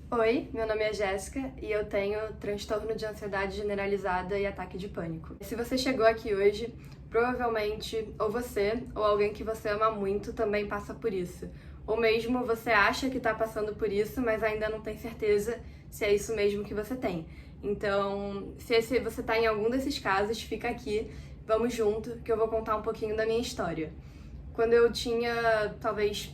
Oi, meu nome é Jéssica e eu tenho transtorno de ansiedade generalizada e ataque de pânico. Se você chegou aqui hoje, provavelmente ou você ou alguém que você ama muito também passa por isso. Ou mesmo você acha que está passando por isso, mas ainda não tem certeza se é isso mesmo que você tem. Então, se você está em algum desses casos, fica aqui, vamos junto, que eu vou contar um pouquinho da minha história. Quando eu tinha, talvez,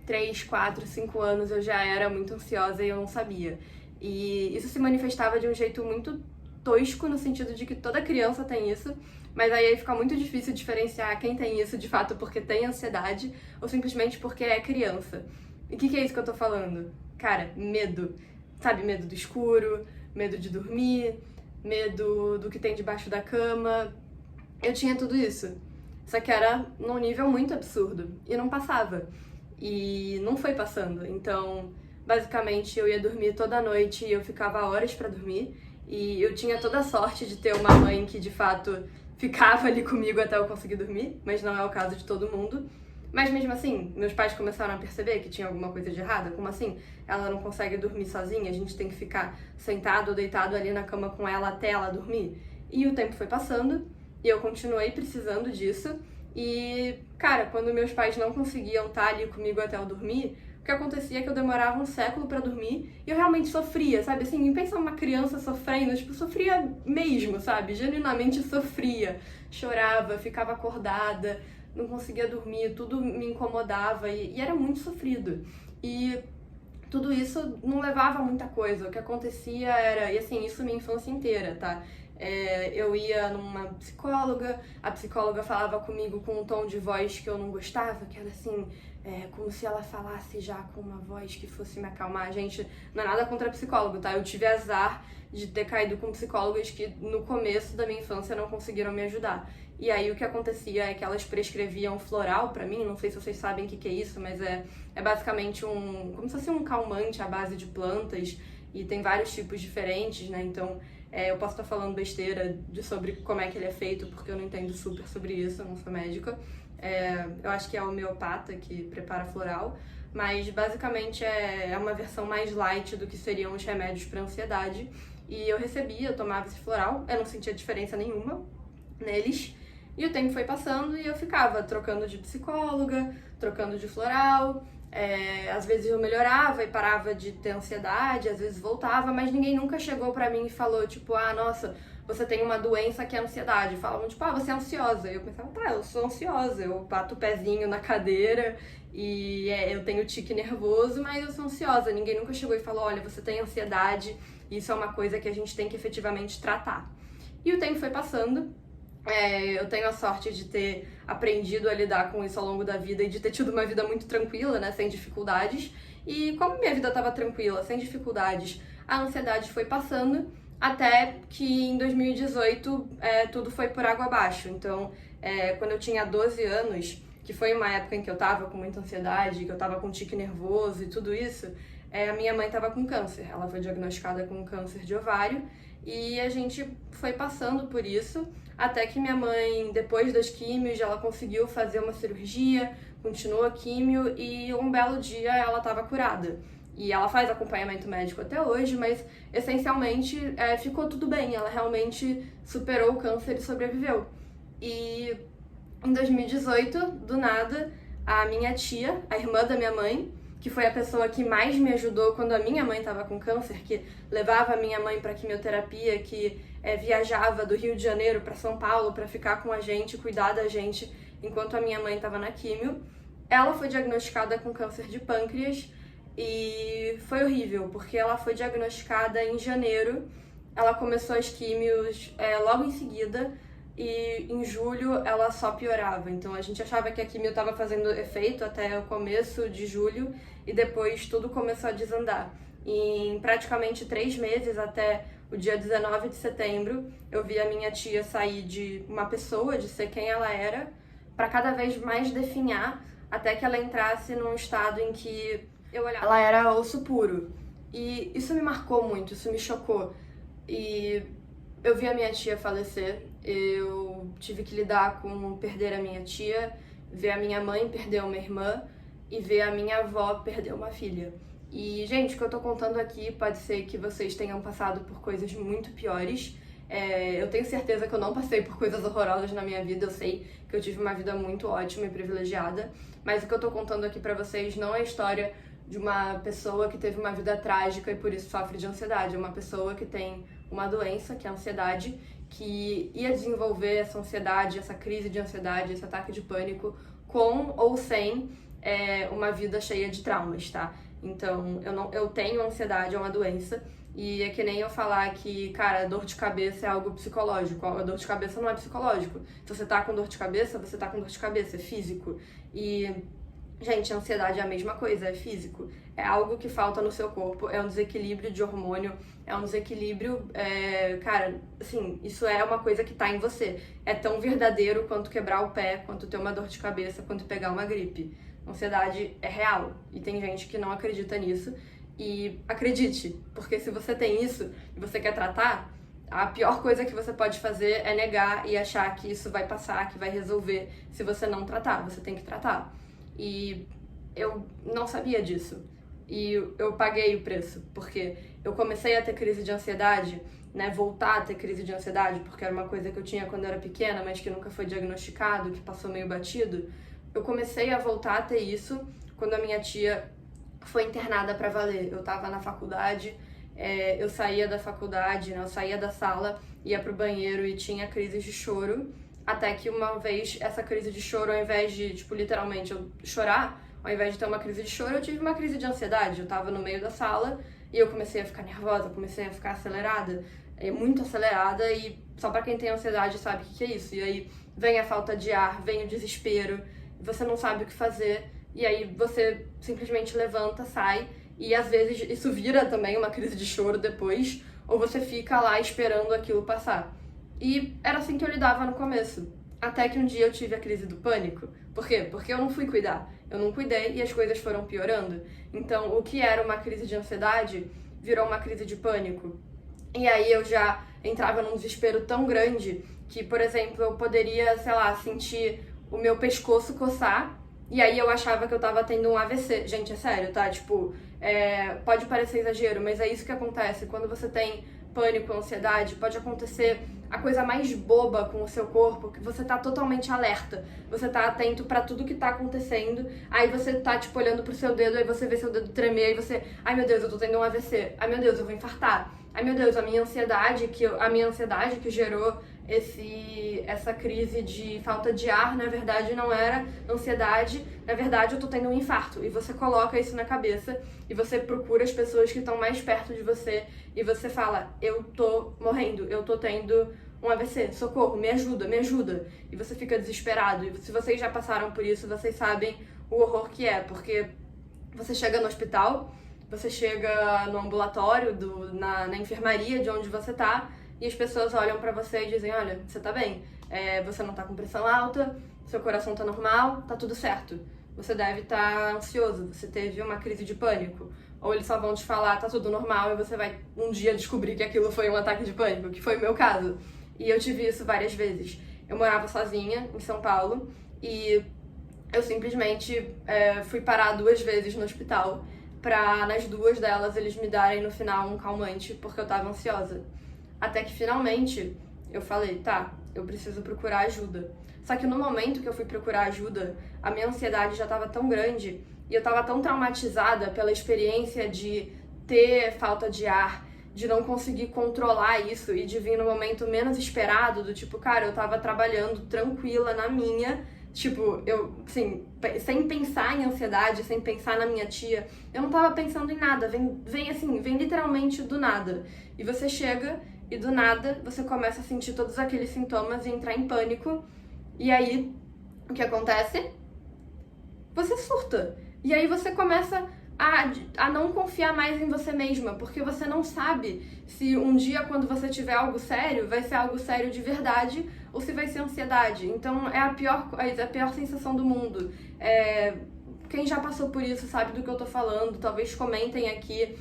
3, 4, 5 anos, eu já era muito ansiosa e eu não sabia. E isso se manifestava de um jeito muito tosco, no sentido de que toda criança tem isso, mas aí fica muito difícil diferenciar quem tem isso de fato porque tem ansiedade ou simplesmente porque é criança. E o que é isso que eu tô falando? Cara, medo. Sabe, medo do escuro, medo de dormir, medo do que tem debaixo da cama. Eu tinha tudo isso. Só que era num nível muito absurdo e não passava. E não foi passando. Então, basicamente, eu ia dormir toda noite e eu ficava horas pra dormir. E eu tinha toda a sorte de ter uma mãe que, de fato, ficava ali comigo até eu conseguir dormir, mas não é o caso de todo mundo. Mas mesmo assim, meus pais começaram a perceber que tinha alguma coisa de errada. Como assim? Ela não consegue dormir sozinha, a gente tem que ficar sentado ou deitado ali na cama com ela até ela dormir. E o tempo foi passando e eu continuei precisando disso. E, cara, quando meus pais não conseguiam estar ali comigo até eu dormir, o que acontecia é que eu demorava um século pra dormir e eu realmente sofria, sabe? Assim, pensa uma criança sofrendo, tipo, sofria mesmo, sabe? Genuinamente sofria. Chorava, ficava acordada, não conseguia dormir, tudo me incomodava e era muito sofrido. E tudo isso não levava a muita coisa. O que acontecia era, e assim, isso minha infância inteira, tá? Eu ia numa psicóloga, a psicóloga falava comigo com um tom de voz que eu não gostava, que era assim, como se ela falasse já com uma voz que fosse me acalmar. Gente, não é nada contra psicólogo, tá? Eu tive azar de ter caído com psicólogas que no começo da minha infância não conseguiram me ajudar. E aí o que acontecia é que elas prescreviam floral pra mim, não sei se vocês sabem o que é isso, mas é basicamente como se fosse um calmante à base de plantas e tem vários tipos diferentes, né? Então eu posso estar falando besteira sobre como é que ele é feito, porque eu não entendo super sobre isso, eu não sou médica. Eu acho que é a homeopata que prepara floral, mas basicamente é uma versão mais light do que seriam os remédios para ansiedade. E eu tomava esse floral, eu não sentia diferença nenhuma neles. E o tempo foi passando e eu ficava trocando de psicóloga, trocando de floral. Às vezes eu melhorava e parava de ter ansiedade, às vezes voltava, mas ninguém nunca chegou pra mim e falou, tipo, ah, nossa, você tem uma doença que é ansiedade. Falavam, tipo, ah, você é ansiosa. E eu pensava, tá, eu sou ansiosa, eu bato o pezinho na cadeira e eu tenho tique nervoso, mas eu sou ansiosa. Ninguém nunca chegou e falou, olha, você tem ansiedade, isso é uma coisa que a gente tem que efetivamente tratar. E o tempo foi passando. Eu tenho a sorte de ter aprendido a lidar com isso ao longo da vida e de ter tido uma vida muito tranquila, né, sem dificuldades. E como minha vida estava tranquila, sem dificuldades, a ansiedade foi passando até que em 2018 tudo foi por água abaixo. Então, quando eu tinha 12 anos, que foi uma época em que eu estava com muita ansiedade, que eu estava com tique nervoso e tudo isso, a minha mãe estava com câncer. Ela foi diagnosticada com câncer de ovário e a gente foi passando por isso até que minha mãe, depois das químios, ela conseguiu fazer uma cirurgia, continuou a químio e um belo dia ela estava curada. E ela faz acompanhamento médico até hoje, mas essencialmente ficou tudo bem, ela realmente superou o câncer e sobreviveu. E em 2018, do nada, a minha tia, a irmã da minha mãe, que foi a pessoa que mais me ajudou quando a minha mãe estava com câncer, que levava a minha mãe para quimioterapia, que viajava do Rio de Janeiro para São Paulo para ficar com a gente, cuidar da gente enquanto a minha mãe estava na químio. Ela foi diagnosticada com câncer de pâncreas e foi horrível, porque ela foi diagnosticada em janeiro, ela começou as químios logo em seguida, e em julho ela só piorava. Então a gente achava que a quimio estava fazendo efeito até o começo de julho e depois tudo começou a desandar. E em praticamente 3 meses, até o dia 19 de setembro, eu vi a minha tia sair de uma pessoa, de ser quem ela era, para cada vez mais definhar, até que ela entrasse num estado em que eu olhava, ela era osso puro. E isso me marcou muito, isso me chocou. E eu vi a minha tia falecer, eu tive que lidar com perder a minha tia, ver a minha mãe perder uma irmã e ver a minha avó perder uma filha. E, gente, o que eu tô contando aqui pode ser que vocês tenham passado por coisas muito piores. Eu tenho certeza que eu não passei por coisas horrorosas na minha vida, eu sei que eu tive uma vida muito ótima e privilegiada, mas o que eu tô contando aqui pra vocês não é a história de uma pessoa que teve uma vida trágica e por isso sofre de ansiedade. É uma pessoa que tem uma doença, que é a ansiedade, que ia desenvolver essa ansiedade, essa crise de ansiedade, esse ataque de pânico, com ou sem uma vida cheia de traumas, tá? Então, eu tenho ansiedade, é uma doença, e é que nem eu falar que, cara, dor de cabeça é algo psicológico. A dor de cabeça não é psicológico. Se você tá com dor de cabeça, você tá com dor de cabeça, é físico. E, gente, a ansiedade é a mesma coisa, é físico. É algo que falta no seu corpo, é um desequilíbrio de hormônio, é um desequilíbrio, cara, assim, isso é uma coisa que tá em você. É tão verdadeiro quanto quebrar o pé, quanto ter uma dor de cabeça, quanto pegar uma gripe. Ansiedade é real, e tem gente que não acredita nisso. E acredite, porque se você tem isso e você quer tratar, a pior coisa que você pode fazer é negar e achar que isso vai passar, que vai resolver se você não tratar. Você tem que tratar. E eu não sabia disso. E eu paguei o preço, porque eu comecei a ter crise de ansiedade, né, voltar a ter crise de ansiedade, porque era uma coisa que eu tinha quando eu era pequena, mas que nunca foi diagnosticado, que passou meio batido. Eu comecei a voltar a ter isso quando a minha tia foi internada pra valer. Eu tava na faculdade, eu saía da faculdade, né, eu saía da sala, ia pro banheiro e tinha crises de choro, até que uma vez essa crise de choro, ao invés de, tipo, literalmente eu chorar, ao invés de ter uma crise de choro, eu tive uma crise de ansiedade. Eu tava no meio da sala e eu comecei a ficar nervosa, comecei a ficar acelerada, muito acelerada, e só pra quem tem ansiedade sabe o que é isso. E aí vem a falta de ar, vem o desespero, você não sabe o que fazer, e aí você simplesmente levanta, sai, e às vezes isso vira também uma crise de choro depois, ou você fica lá esperando aquilo passar. E era assim que eu lidava no começo. Até que um dia eu tive a crise do pânico. Por quê? Porque eu não fui cuidar. Eu não cuidei e as coisas foram piorando. Então, o que era uma crise de ansiedade virou uma crise de pânico. E aí eu já entrava num desespero tão grande que, por exemplo, eu poderia, sei lá, sentir o meu pescoço coçar, e aí eu achava que eu tava tendo um AVC. Gente, é sério, tá? Tipo, pode parecer exagero, mas é isso que acontece. Quando você tem pânico, ansiedade, pode acontecer a coisa mais boba com o seu corpo, que você tá totalmente alerta. Você tá atento pra tudo que tá acontecendo, aí você tá, tipo, olhando pro seu dedo, aí você vê seu dedo tremer, aí você, ai meu Deus, eu tô tendo um AVC, ai meu Deus, eu vou infartar, ai meu Deus, a minha ansiedade que gerou essa crise de falta de ar, na verdade não era ansiedade, na verdade eu tô tendo um infarto. E você coloca isso na cabeça e você procura as pessoas que estão mais perto de você e você fala, eu tô morrendo, eu tô tendo um AVC, socorro, me ajuda, me ajuda. E você fica desesperado. E se vocês já passaram por isso, vocês sabem o horror que é, porque você chega no hospital, você chega no ambulatório, na enfermaria de onde você tá, e as pessoas olham pra você e dizem, olha, você tá bem, você não tá com pressão alta, seu coração tá normal, tá tudo certo. Você deve estar ansioso, você teve uma crise de pânico. Ou eles só vão te falar, tá tudo normal, e você vai um dia descobrir que aquilo foi um ataque de pânico, que foi o meu caso. E eu tive isso várias vezes. Eu morava sozinha em São Paulo e eu simplesmente fui parar 2 vezes no hospital pra nas 2 delas eles me darem no final um calmante porque eu tava ansiosa. Até que finalmente eu falei, tá, eu preciso procurar ajuda. Só que no momento que eu fui procurar ajuda, a minha ansiedade já tava tão grande e eu tava tão traumatizada pela experiência de ter falta de ar, de não conseguir controlar isso e de vir no momento menos esperado, do tipo, cara, eu tava trabalhando tranquila na minha, tipo, eu, assim, sem pensar em ansiedade, sem pensar na minha tia, eu não tava pensando em nada, vem literalmente do nada. E você chega e do nada você começa a sentir todos aqueles sintomas e entrar em pânico, e aí, o que acontece? Você surta. E aí você começa a não confiar mais em você mesma, porque você não sabe se um dia, quando você tiver algo sério, vai ser algo sério de verdade ou se vai ser ansiedade. Então é a pior sensação do mundo. Quem já passou por isso sabe do que eu tô falando. Talvez comentem aqui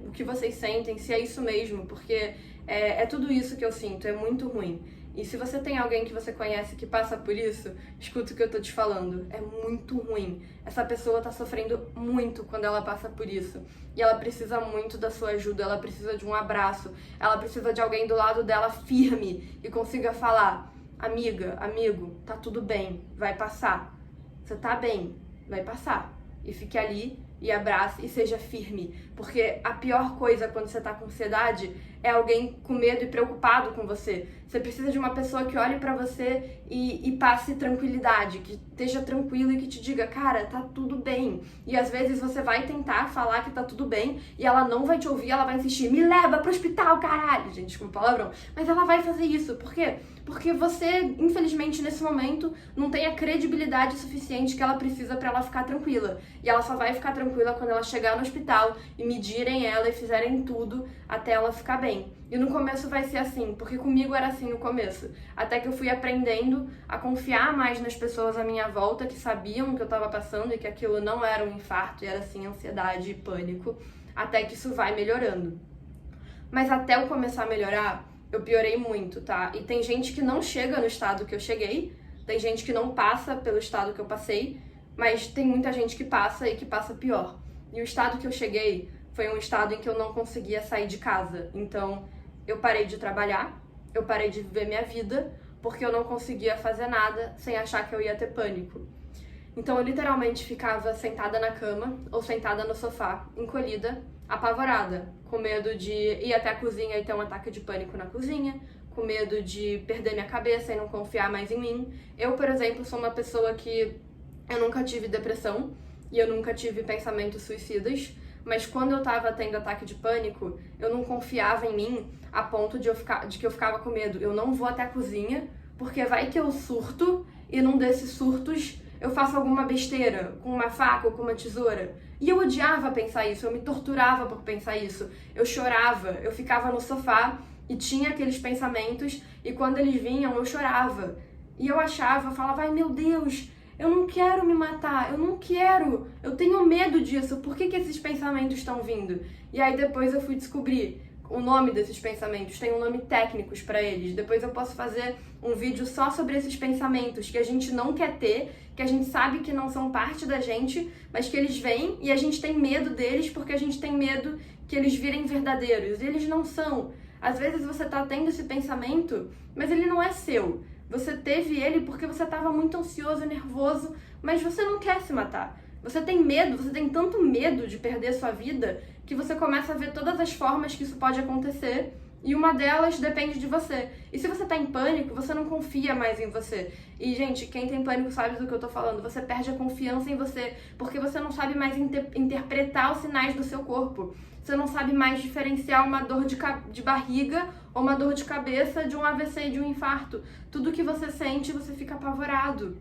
o que vocês sentem, se é isso mesmo, porque é tudo isso que eu sinto, é muito ruim. E se você tem alguém que você conhece que passa por isso, escuta o que eu tô te falando. É muito ruim. Essa pessoa tá sofrendo muito quando ela passa por isso. E ela precisa muito da sua ajuda, ela precisa de um abraço, ela precisa de alguém do lado dela firme e consiga falar: amiga, amigo, tá tudo bem, vai passar. Você tá bem, vai passar. E fique ali e abrace e seja firme. Porque a pior coisa quando você tá com ansiedade é alguém com medo e preocupado com você. Você precisa de uma pessoa que olhe pra você e passe tranquilidade, que esteja tranquilo e que te diga: cara, tá tudo bem. E às vezes você vai tentar falar que tá tudo bem e ela não vai te ouvir, ela vai insistir: me leva pro hospital, caralho. Gente, desculpa o palavrão. Mas ela vai fazer isso. Por quê? Porque você, infelizmente, nesse momento, não tem a credibilidade suficiente que ela precisa pra ela ficar tranquila. E ela só vai ficar tranquila quando ela chegar no hospital e medirem ela e fizerem tudo até ela ficar bem. E no começo vai ser assim, porque comigo era assim no começo. Até que eu fui aprendendo a confiar mais nas pessoas à minha volta que sabiam o que eu tava passando e que aquilo não era um infarto e era assim ansiedade e pânico. Até que isso vai melhorando. Mas até eu começar a melhorar, eu piorei muito, tá? E tem gente que não chega no estado que eu cheguei, tem gente que não passa pelo estado que eu passei, mas tem muita gente que passa e que passa pior. E o estado que eu cheguei foi um estado em que eu não conseguia sair de casa. Então, eu parei de trabalhar, eu parei de viver minha vida, porque eu não conseguia fazer nada sem achar que eu ia ter pânico. Então, eu literalmente ficava sentada na cama ou sentada no sofá, encolhida, apavorada, com medo de ir até a cozinha e ter um ataque de pânico na cozinha, com medo de perder minha cabeça e não confiar mais em mim. Eu, por exemplo, sou uma pessoa que eu nunca tive depressão e eu nunca tive pensamentos suicidas, mas quando eu tava tendo ataque de pânico, eu não confiava em mim a ponto de que eu ficava com medo. Eu não vou até a cozinha, porque vai que eu surto e num desses surtos eu faço alguma besteira com uma faca ou com uma tesoura. E eu odiava pensar isso, eu me torturava por pensar isso. Eu chorava, eu ficava no sofá e tinha aqueles pensamentos e quando eles vinham eu chorava. E eu achava, eu falava: ai meu Deus, eu não quero me matar, eu não quero, eu tenho medo disso, por que esses pensamentos estão vindo? E aí depois eu fui descobrir o nome desses pensamentos, tem um nome técnicos para eles. Depois eu posso fazer um vídeo só sobre esses pensamentos que a gente não quer ter, que a gente sabe que não são parte da gente, mas que eles vêm e a gente tem medo deles porque a gente tem medo que eles virem verdadeiros. E eles não são. Às vezes você tá tendo esse pensamento, mas ele não é seu. Você teve ele porque você estava muito ansioso e nervoso, mas você não quer se matar. Você tem medo, você tem tanto medo de perder sua vida que você começa a ver todas as formas que isso pode acontecer e uma delas depende de você. E se você tá em pânico, você não confia mais em você. E, gente, quem tem pânico sabe do que eu tô falando. Você perde a confiança em você porque você não sabe mais interpretar os sinais do seu corpo. Você não sabe mais diferenciar uma dor de barriga ou uma dor de cabeça de um AVC e de um infarto. Tudo que você sente, você fica apavorado.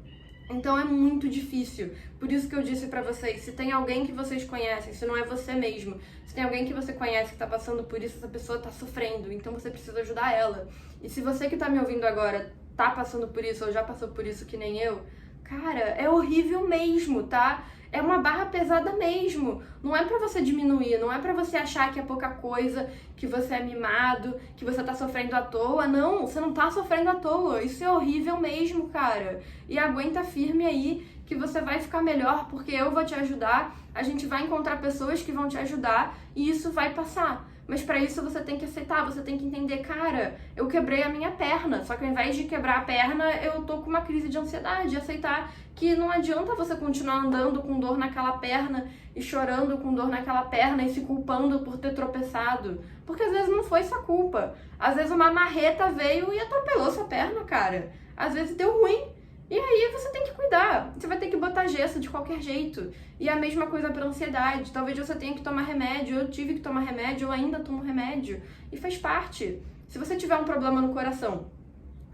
Então é muito difícil. Por isso que eu disse pra vocês, se tem alguém que vocês conhecem, se não é você mesmo, se tem alguém que você conhece que tá passando por isso, essa pessoa tá sofrendo, então você precisa ajudar ela. E se você que tá me ouvindo agora tá passando por isso ou já passou por isso que nem eu, cara, é horrível mesmo, tá? É uma barra pesada mesmo. Não é pra você diminuir, não é pra você achar que é pouca coisa, que você é mimado, que você tá sofrendo à toa. Não, você não tá sofrendo à toa. Isso é horrível mesmo, cara. E aguenta firme aí que você vai ficar melhor, porque eu vou te ajudar, a gente vai encontrar pessoas que vão te ajudar e isso vai passar. Mas pra isso você tem que aceitar, você tem que entender, cara, eu quebrei a minha perna, só que ao invés de quebrar a perna, eu tô com uma crise de ansiedade, aceitar que não adianta você continuar andando com dor naquela perna e chorando com dor naquela perna e se culpando por ter tropeçado, porque às vezes não foi sua culpa, às vezes uma marreta veio e atropelou sua perna, cara, às vezes deu ruim. E aí você tem que cuidar, você vai ter que botar gesso de qualquer jeito. E a mesma coisa para ansiedade, talvez você tenha que tomar remédio, eu tive que tomar remédio, eu ainda tomo remédio. E faz parte. Se você tiver um problema no coração,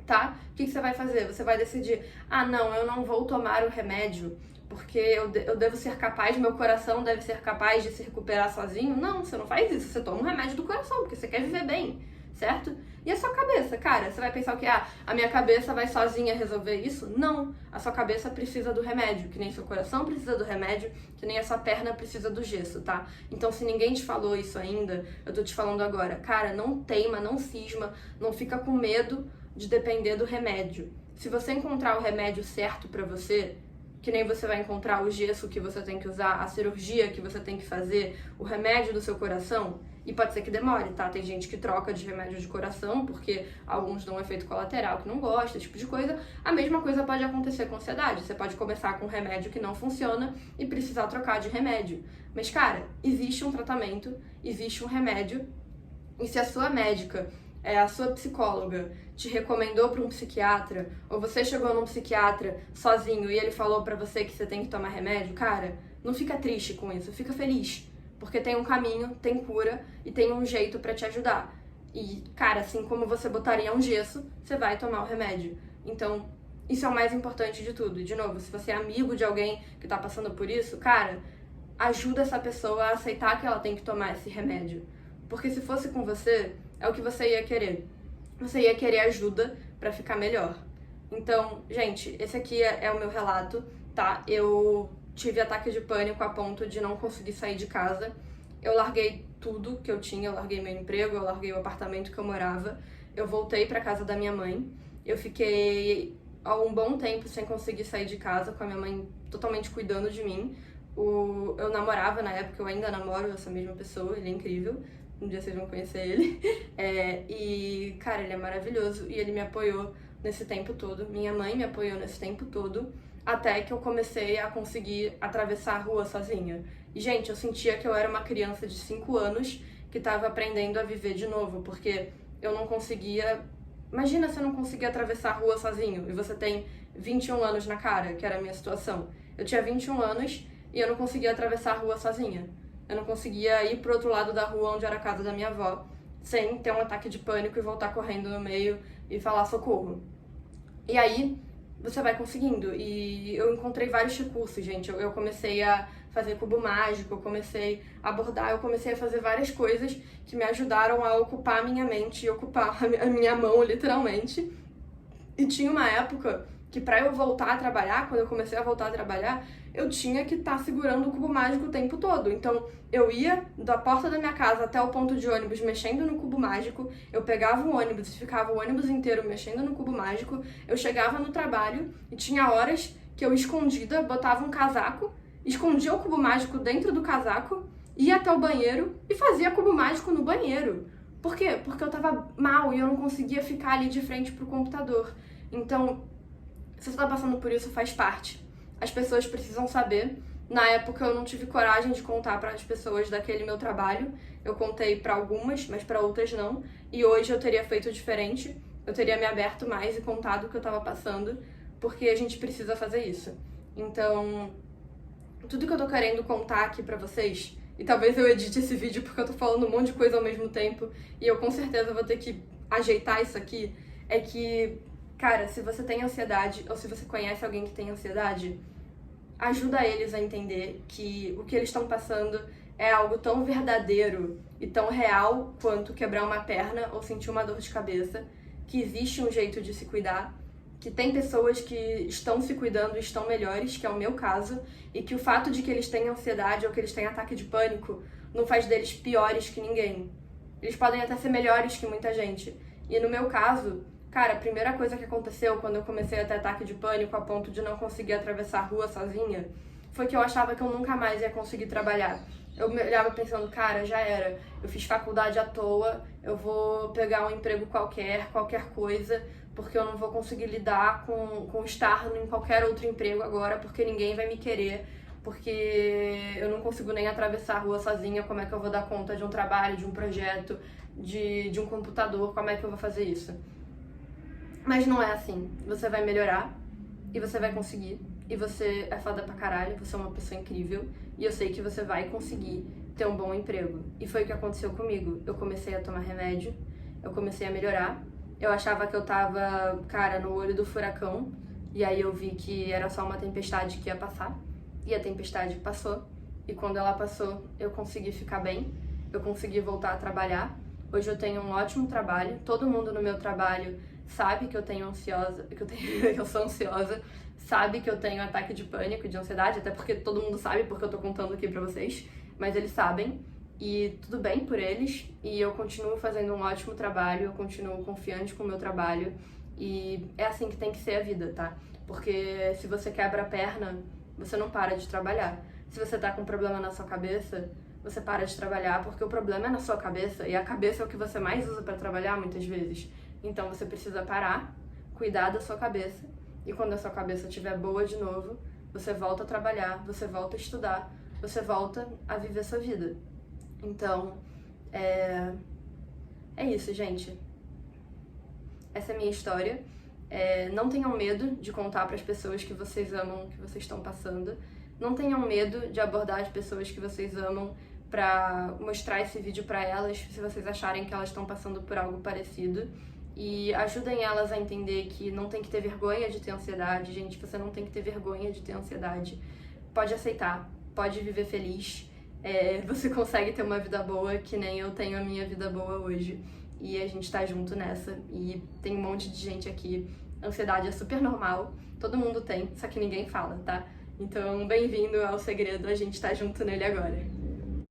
tá? O que você vai fazer? Você vai decidir, ah não, eu não vou tomar o remédio, porque eu devo ser capaz, meu coração deve ser capaz de se recuperar sozinho. Não, você não faz isso, você toma um remédio do coração, porque você quer viver bem, certo? E a sua cabeça, cara, você vai pensar o quê? Ah, a minha cabeça vai sozinha resolver isso? Não, a sua cabeça precisa do remédio, que nem seu coração precisa do remédio, que nem a sua perna precisa do gesso, tá? Então se ninguém te falou isso ainda, eu tô te falando agora, cara, não teima, não cisma, não fica com medo, de depender do remédio. Se você encontrar o remédio certo pra você, que nem você vai encontrar o gesso que você tem que usar, a cirurgia que você tem que fazer, o remédio do seu coração, e pode ser que demore, tá? Tem gente que troca de remédio de coração porque alguns dão um efeito colateral que não gosta, esse tipo de coisa. A mesma coisa pode acontecer com ansiedade. Você pode começar com um remédio que não funciona e precisar trocar de remédio. Mas, cara, existe um tratamento, existe um remédio, e se a sua médica, a sua psicóloga, te recomendou para um psiquiatra, ou você chegou num psiquiatra sozinho e ele falou pra você que você tem que tomar remédio, cara, não fica triste com isso, fica feliz. Porque tem um caminho, tem cura e tem um jeito pra te ajudar. E, cara, assim como você botaria um gesso, você vai tomar o remédio. Então, isso é o mais importante de tudo. E, de novo, se você é amigo de alguém que tá passando por isso, cara, ajuda essa pessoa a aceitar que ela tem que tomar esse remédio. Porque se fosse com você, é o que você ia querer. Você ia querer ajuda pra ficar melhor. Então, gente, esse aqui é o meu relato, tá? Eu tive ataque de pânico a ponto de não conseguir sair de casa. Eu larguei tudo que eu tinha, eu larguei meu emprego, eu larguei o apartamento que eu morava. Eu voltei pra casa da minha mãe. Eu fiquei há um bom tempo sem conseguir sair de casa, com a minha mãe totalmente cuidando de mim. Eu namorava na época, eu ainda namoro essa mesma pessoa, ele é incrível. Um dia vocês vão conhecer ele. E, cara, ele é maravilhoso e ele me apoiou nesse tempo todo. Minha mãe me apoiou nesse tempo todo, até que eu comecei a conseguir atravessar a rua sozinha. E, gente, eu sentia que eu era uma criança de 5 anos que estava aprendendo a viver de novo, porque eu não conseguia... Imagina se eu não conseguia atravessar a rua sozinho e você tem 21 anos na cara, que era a minha situação. Eu tinha 21 anos e eu não conseguia atravessar a rua sozinha. Eu não conseguia ir pro outro lado da rua onde era a casa da minha avó, sem ter um ataque de pânico e voltar correndo no meio e falar socorro. E aí, você vai conseguindo. E eu encontrei vários recursos, gente. Eu comecei a fazer cubo mágico, eu comecei a bordar, eu comecei a fazer várias coisas que me ajudaram a ocupar a minha mente e ocupar a minha mão, literalmente. E tinha uma época que pra eu voltar a trabalhar, quando eu comecei a voltar a trabalhar, eu tinha que estar segurando o cubo mágico o tempo todo. Então, eu ia da porta da minha casa até o ponto de ônibus mexendo no cubo mágico, eu pegava o ônibus e ficava o ônibus inteiro mexendo no cubo mágico, eu chegava no trabalho e tinha horas que eu escondida, botava um casaco, escondia o cubo mágico dentro do casaco, ia até o banheiro e fazia cubo mágico no banheiro. Por quê? Porque eu tava mal e eu não conseguia ficar ali de frente pro computador. Então, se você tá passando por isso, faz parte. As pessoas precisam saber. Na época eu não tive coragem de contar para as pessoas daquele meu trabalho. Eu contei para algumas, mas para outras não. E hoje eu teria feito diferente. Eu teria me aberto mais e contado o que eu tava passando, porque a gente precisa fazer isso. Então, tudo que eu tô querendo contar aqui pra vocês, e talvez eu edite esse vídeo porque eu tô falando um monte de coisa ao mesmo tempo, e eu com certeza vou ter que ajeitar isso aqui, é que, cara, se você tem ansiedade, ou se você conhece alguém que tem ansiedade, ajuda eles a entender que o que eles estão passando é algo tão verdadeiro e tão real quanto quebrar uma perna ou sentir uma dor de cabeça, que existe um jeito de se cuidar, que tem pessoas que estão se cuidando e estão melhores, que é o meu caso, e que o fato de que eles têm ansiedade ou que eles têm ataque de pânico não faz deles piores que ninguém. Eles podem até ser melhores que muita gente. E no meu caso, cara, a primeira coisa que aconteceu quando eu comecei a ter ataque de pânico a ponto de não conseguir atravessar a rua sozinha, foi que eu achava que eu nunca mais ia conseguir trabalhar. Eu me olhava pensando, cara, já era. Eu fiz faculdade à toa, eu vou pegar um emprego qualquer coisa, porque eu não vou conseguir lidar com estar em qualquer outro emprego agora, porque ninguém vai me querer, porque eu não consigo nem atravessar a rua sozinha, como é que eu vou dar conta de um trabalho, de um projeto, de um computador, como é que eu vou fazer isso? Mas não é assim. Você vai melhorar e você vai conseguir. E você é foda pra caralho, você é uma pessoa incrível. E eu sei que você vai conseguir ter um bom emprego. E foi o que aconteceu comigo. Eu comecei a tomar remédio, eu comecei a melhorar. Eu achava que eu tava, cara, no olho do furacão. E aí eu vi que era só uma tempestade que ia passar. E a tempestade passou. E quando ela passou, eu consegui ficar bem. Eu consegui voltar a trabalhar. Hoje eu tenho um ótimo trabalho. Todo mundo no meu trabalho sabe que eu tenho ansiosa, que eu sou ansiosa, sabe que eu tenho ataque de pânico, de ansiedade, até porque todo mundo sabe, porque eu tô contando aqui pra vocês, mas eles sabem, e tudo bem por eles, e eu continuo fazendo um ótimo trabalho, eu continuo confiante com o meu trabalho, E é assim que tem que ser a vida, tá? Porque se você quebra a perna, você não para de trabalhar. Se você tá com um problema na sua cabeça, você para de trabalhar porque o problema é na sua cabeça e a cabeça é o que você mais usa pra trabalhar muitas vezes. Então você precisa parar, cuidar da sua cabeça e quando a sua cabeça estiver boa de novo, você volta a trabalhar, você volta a estudar, você volta a viver sua vida. Então, é isso, gente. Essa é a minha história. Não tenham medo de contar para as pessoas que vocês amam, que vocês estão passando. Não tenham medo de abordar as pessoas que vocês amam para mostrar esse vídeo para elas, se vocês acharem que elas estão passando por algo parecido. E ajudem elas a entender que não tem que ter vergonha de ter ansiedade, gente. Você não tem que ter vergonha de ter ansiedade. Pode aceitar, pode viver feliz. Você consegue ter uma vida boa, que nem eu tenho a minha vida boa hoje. E a gente tá junto nessa. E tem um monte de gente aqui. Ansiedade é super normal, todo mundo tem, só que ninguém fala, tá? Então, bem-vindo ao segredo, a gente tá junto nele agora.